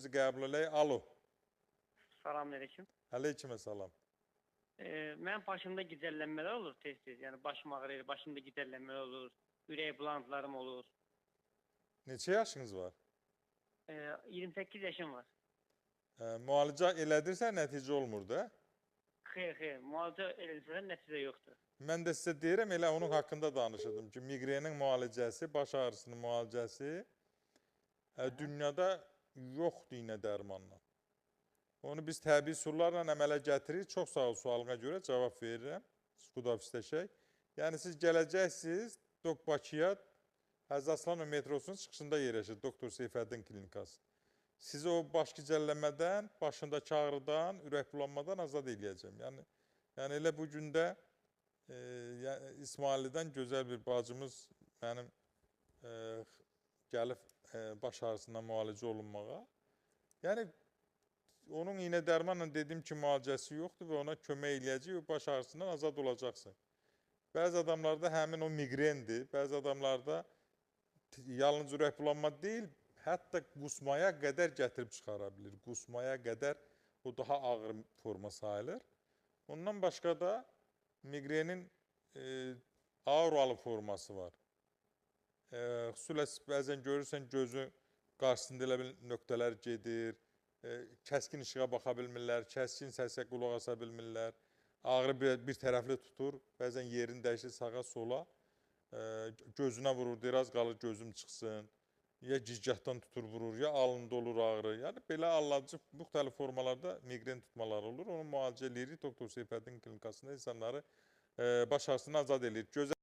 Bizi qəbul eləyək. Alo. Salamünaleyküm. Aleyküm salam. Mən başımda gicəllənmələr olur tez-tez. Yəni başım ağrıyır, başımda gicəllənmələr olur, ürək bulantılarım olur. Neçə yaşınız var? 28 yaşım var. Müalicə elədirsə nəticə olmur da. Xeyr, müalicə edilsə nəticə yoxdur. Mən də sizə deyirəm, elə onun haqqında danışırdım ki, migrenin müalicəsi, baş ağrısının müalicəsi dünyada yoxdur iynə dərmanla. Onu biz təbii üsullarla əmələ gətiririk. Çox sağ ol sualına görə cavab verirəm. Skudafistəşək. Yəni siz gələcəksiniz Bakıya, Həzrət Aslanov metrosunun çıxışında yerləşir Doktor Seyfəddin klinikası. Sizi o baş gicəllənmədən, başındakı ağrıdan, ürək bulanmadan azad edəcəm. Yəni elə bu gündə İsmailidən gözəl bir bacımız mənim gəlib baş ağrısından müalicə olunmağa. Yəni onun iynə dərmanla dediyim ki, müalicəsi yoxdur və ona kömək eləyəcək və baş ağrısından azad olacaqsın. Bəzi adamlarda həmin o migrendir, bəzi adamlarda yalnız ürək bulanma deyil, hətta qusmaya qədər gətirib çıxara bilir. Qusmaya qədər o daha ağır forma sayılır. Ondan başqa da migrenin auralı forması var. Xüsusilə bəzən görürsən gözü qarşısında elə bir nöqtələr gedir, kəskin işığa baxa bilmirlər, kəskin səsə qulaq asa bilmirlər, ağrı bir tərəfli tutur, bəzən yerini dəyişir sağa sola, gözünə vurur, biraz qalır gözüm çıxsın, ya gicgahdan tutur vurur, ya alında olur ağrı. Yəni belə allacı müxtəlif formalarda migren tutmaları olur. Onu müalicə edirik Doktor Seyfəddin klinikasında insanları baş ağrısından azad edir.